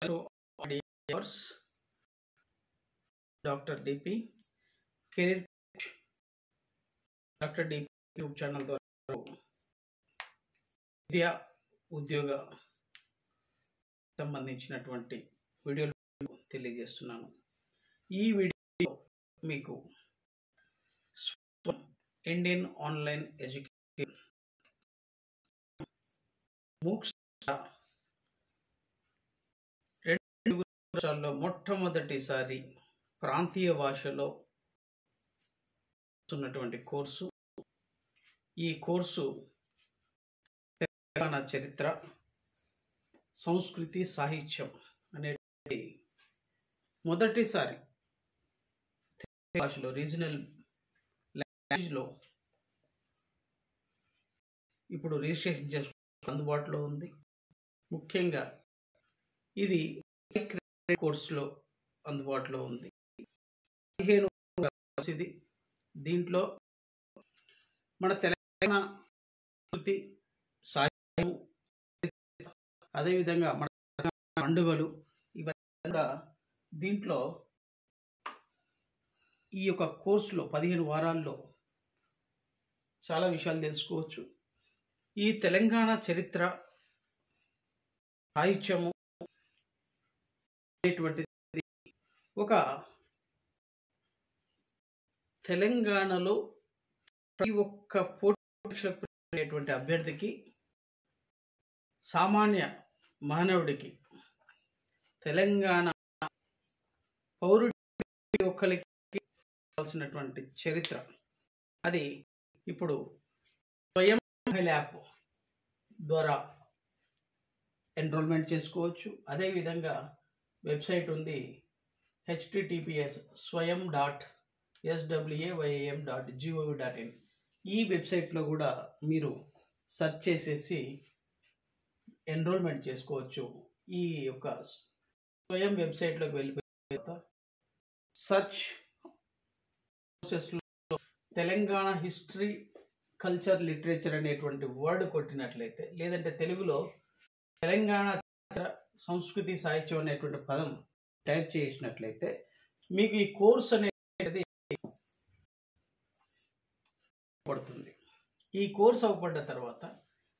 Hello, audience. Dr. DP, Career Dr. DP YouTube channel ద్వారా విద్య ఉద్యోగ సంబంధించినటువంటి వీడియోలు తెలియజేస్తున్నాను. ఈ వీడియో మీకు ఇండియన్ ఆన్లైన్ ఎడ్యుకేషన్ మూక్స్ రాష్ట్రాల్లో మొట్టమొదటిసారి ప్రాంతీయ భాషలో ఉన్నటువంటి కోర్సు. ఈ కోర్సు తెలంగాణ చరిత్ర, సంస్కృతి, సాహిత్యం అనేటువంటి మొదటిసారి భాషలో రీజనల్ లాంగ్వేజ్లో ఇప్పుడు రిజిస్ట్రేషన్ చేసుకు అందుబాటులో ఉంది. ముఖ్యంగా ఇది కోర్సులో అందుబాటులో ఉంది. 15 ఇది. దీంట్లో మన తెలంగాణ సంస్కృతి, సాహిత్యం, అదేవిధంగా మన పండుగలు ఇవన్నీ కూడా దీంట్లో ఈ యొక్క కోర్సులో 15 వారాల్లో చాలా విషయాలు తెలుసుకోవచ్చు. ఈ తెలంగాణ చరిత్ర, సాహిత్యము అనేటువంటిది ఒక తెలంగాణలో ప్రతి ఒక్క పోటీ అభ్యర్థికి, సామాన్య మానవుడికి, తెలంగాణ పౌరుడి ఒక్కరికి కావాల్సినటువంటి చరిత్ర అది ఇప్పుడు స్వయం యాప్ ద్వారా ఎన్రోల్మెంట్ చేసుకోవచ్చు. అదేవిధంగా వెబ్సైట్ ఉంది, https://swayam.gov.in. ఈ వెబ్సైట్లో కూడా మీరు సెర్చ్ చేసేసి ఎన్రోల్మెంట్ చేసుకోవచ్చు. ఈ యొక్క స్వయం వెబ్సైట్లోకి వెళ్ళిపోయిన తర్వాత సర్చ్ ప్రాసెస్లో తెలంగాణ హిస్టరీ, కల్చర్, లిటరేచర్ అనేటువంటి వర్డ్ కొట్టినట్లయితే, లేదంటే తెలుగులో తెలంగాణ సంస్కృతి, సాహిత్యం అనేటువంటి పదం టైప్ చేసినట్లయితే మీకు ఈ కోర్స్ అనేది పడుతుంది. ఈ కోర్స్ అవపడ్డ తర్వాత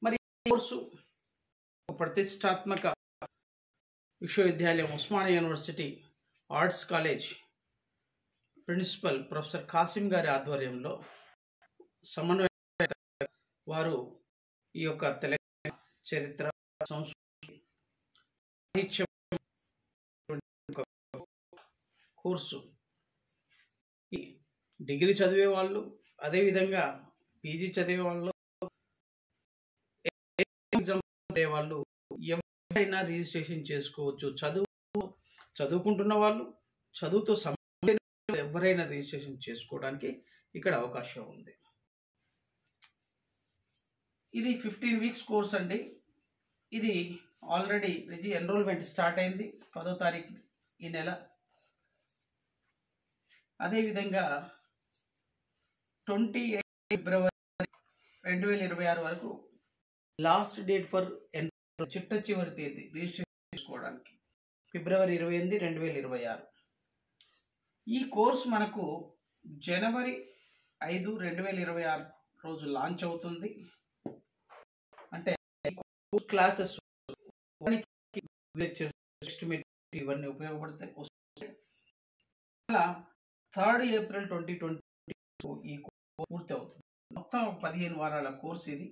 మరి ఈ కోర్సు ప్రతిష్టాత్మక విశ్వవిద్యాలయం Osmania university arts college principal professor Kasim గారి ఆధ్వర్యంలో సమన్వయ వారు ఈ యొక్క తెలంగాణ చరిత్ర, సంస్కృతి, సాహిత్యం కోర్సు ఈ డిగ్రీ చదివే వాళ్ళు, అదేవిధంగా పీజీ చదివే వాళ్ళు, ఎగ్జామ్ చదివే వాళ్ళు ఎవరైనా రిజిస్ట్రేషన్ చేసుకోవచ్చు. చదువుకుంటున్న వాళ్ళు, చదువుతో సంబంధం ఎవరైనా రిజిస్ట్రేషన్ చేసుకోవడానికి ఇక్కడ అవకాశం ఉంది. ఇది 15 వీక్స్ కోర్స్ అండి. ఇది ఆల్రెడీ ఎన్రోల్మెంట్ స్టార్ట్ అయింది 10వ తారీఖు ఈ నెల. అదేవిధంగా 28 ఫిబ్రవరి 2026 వరకు లాస్ట్ డేట్ ఫర్ చిట్ట చివరి తేదీ రిజిస్ట్రేషన్ చేసుకోవడానికి ఫిబ్రవరి 28, 2026. ఈ కోర్స్ మనకు జనవరి 5, 2026 రోజు లాంచ్ అవుతుంది. అంటే క్లాసెస్ ఇవన్నీ ఉపయోగపడతాయి. అలా 3 ఏప్రిల్ 2020 ఈ కోర్స్ పూర్తి అవుతుంది. మొత్తం 15 వారాల కోర్స్ ఇది.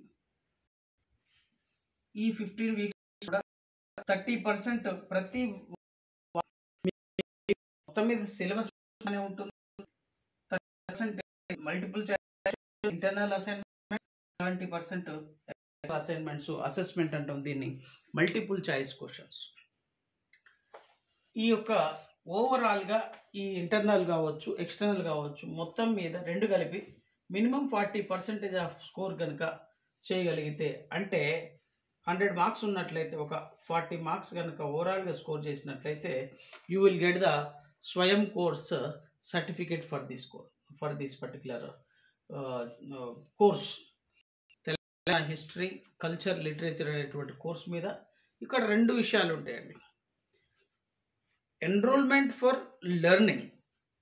ఈ 15 వీక్స్ కూడా 30% ప్రతి మొత్తం మీద సిలబస్ ఉంటుంది. 30% multiple choice, internal assignment, 70% assignments, assessment అంటాం దీన్ని, మల్టిపుల్ చాయిస్ క్వశ్చన్స్. ఈ యొక్క ఓవరాల్గా ఈ ఇంటర్నల్ కావచ్చు, ఎక్స్టర్నల్ కావచ్చు, మొత్తం మీద రెండు కలిపి మినిమం 40% ఆఫ్ స్కోర్ కనుక చేయగలిగితే, అంటే 100 మార్క్స్ ఉన్నట్లయితే ఒక 40 మార్క్స్ కనుక ఓవరాల్గా స్కోర్ చేసినట్లయితే you will get the Swayam course certificate for this particular course. Telangana history, culture, literature అనేటువంటి కోర్స్ మీద ఇక్కడ 2 విషయాలు ఉంటాయండి. Enrollment for learning,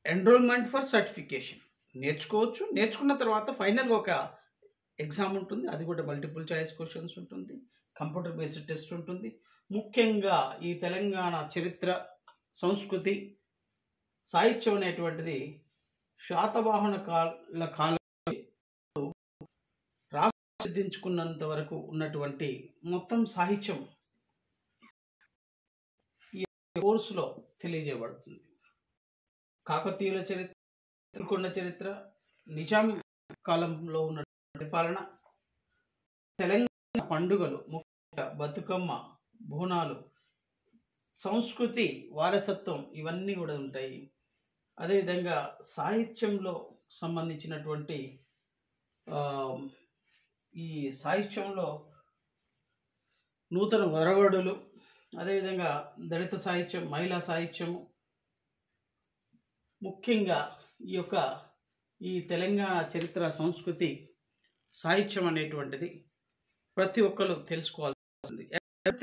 enrollment for certification. నేర్చుకోవచ్చు, నేర్చుకున్న తర్వాత ఫైనల్గా ఒక ఎగ్జామ్ ఉంటుంది, అది కూడా మల్టిపుల్ చాయిస్ క్వశ్చన్స్ ఉంటుంది, కంప్యూటర్ బేస్డ్ టెస్ట్ ఉంటుంది. ముఖ్యంగా ఈ తెలంగాణ చరిత్ర, సంస్కృతి, సాహిత్యం అనేటువంటిది శాతవాహన కాలం రాష్ట్రం సిద్ధించుకున్నంత వరకు ఉన్నటువంటి మొత్తం సాహిత్యం ఈ కోర్సులో తెలియజేయబడుతుంది. కాకతీయుల చరిత్ర, గోల్కొండ చరిత్ర, నిజాం కాలంలో ఉన్న పరిపాలన, తెలంగాణ పండుగలు, ముఖ్యంగా బతుకమ్మ, బోనాలు, సంస్కృతి, వారసత్వం, ఇవన్నీ కూడా ఉంటాయి. అదేవిధంగా సాహిత్యంలో సంబంధించినటువంటి ఈ సాహిత్యంలో నూతన వరవడులు, అదేవిధంగా దళిత సాహిత్యం, మహిళా సాహిత్యము, ముఖ్యంగా ఈ తెలంగాణ చరిత్ర, సంస్కృతి, సాహిత్యం అనేటువంటిది ప్రతి ఒక్కరు తెలుసుకోవాల్సింది.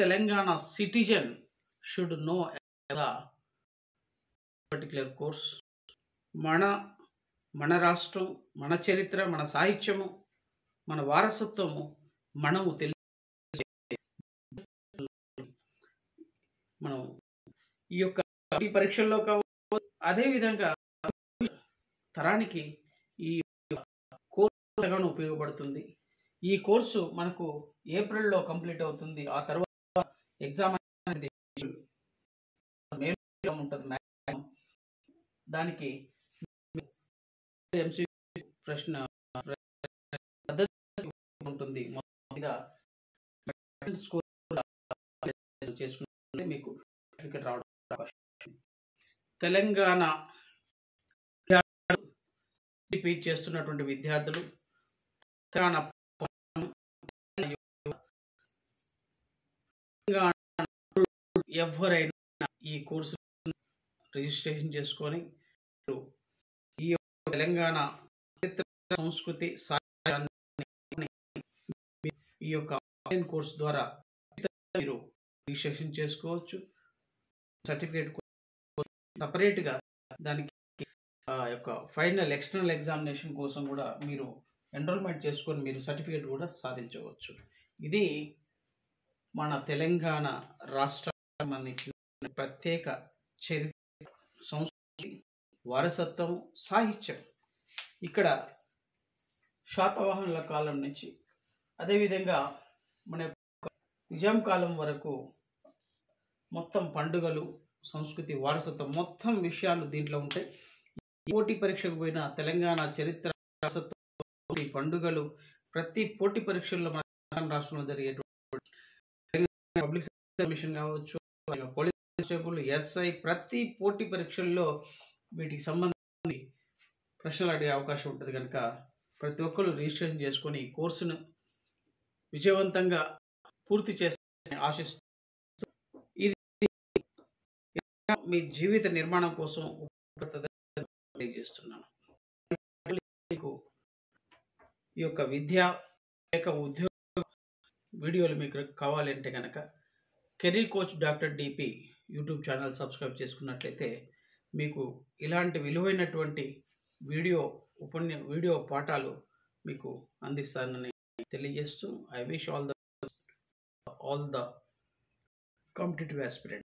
Telangana citizen should know particular course. మన రాష్ట్రం, మన చరిత్ర, మన సాహిత్యము, మన వారసత్వము మనము మనం ఈ పరీక్షల్లో కావచ్చు, అదేవిధంగా తరానికి ఈ కోర్సు ఎంతగానో ఉపయోగపడుతుంది. ఈ కోర్సు మనకు ఏప్రిల్లో కంప్లీట్ అవుతుంది. ఆ తర్వాత ఎగ్జామ్ అనేది ఉంటుంది. దానికి ప్రశ్న ఉంటుంది. చేసుకుంటే మీకు సర్టిఫికెట్ రావడం. తెలంగాణ చేస్తున్నటువంటి విద్యార్థులు, ఎవరైనా ఈ కోర్సు రిజిస్ట్రేషన్ చేసుకొని ఈ తెలంగాణ సంస్కృతి, ఈ యొక్క ఆన్లైన్ కోర్సు ద్వారా మీరు రిజిస్ట్రేషన్ చేసుకోవచ్చు. సర్టిఫికేట్ సపరేట్గా దానికి యొక్క ఫైనల్ ఎక్స్టర్నల్ ఎగ్జామినేషన్ కోసం కూడా మీరు ఎన్రోల్మెంట్ చేసుకొని మీరు సర్టిఫికేట్ కూడా సాధించవచ్చు. ఇది మన తెలంగాణ రాష్ట్రానికి సంబంధించిన ప్రత్యేక చరిత్ర, సంస్కృతి, వారసత్వం, సాహిత్యం. ఇక్కడ శాతవాహనుల కాలం నుంచి అదేవిధంగా మన నిజాం కాలం వరకు మొత్తం పండుగలు, సంస్కృతి, వారసత్వం, మొత్తం విషయాలు దీంట్లో ఉంటాయి. పోటీ పరీక్షకు పోయిన తెలంగాణ చరిత్ర, వారసత్వం, పండుగలు ప్రతి పోటీ పరీక్షల్లో మన తెలంగాణ రాష్ట్రంలో జరిగేటువంటి పబ్లిక్ కమిషన్ కావచ్చు, పోలీస్ కానిస్టేబుల్, ఎస్ఐ, ప్రతి పోటీ పరీక్షల్లో వీటికి సంబంధించి ప్రశ్నలు అడిగే అవకాశం ఉంటుంది. కనుక ప్రతి ఒక్కరు రిజిస్ట్రేషన్ చేసుకొని ఈ కోర్సును విజయవంతంగా పూర్తి చేస్తారని ఆశిస్తూ, ఇది మీ జీవిత నిర్మాణం కోసం తెలియజేస్తున్నాను. ఈ యొక్క విద్య లేక ఉద్యోగ వీడియోలు మీకు కావాలంటే కనుక career coach doctor DP YouTube channel subscribe చేసుకున్నట్లయితే మీకు ఇలాంటి విలువైనటువంటి వీడియో పాఠాలు మీకు అందిస్తానని తెలియజేస్తూ, I wish all the competitive aspirant.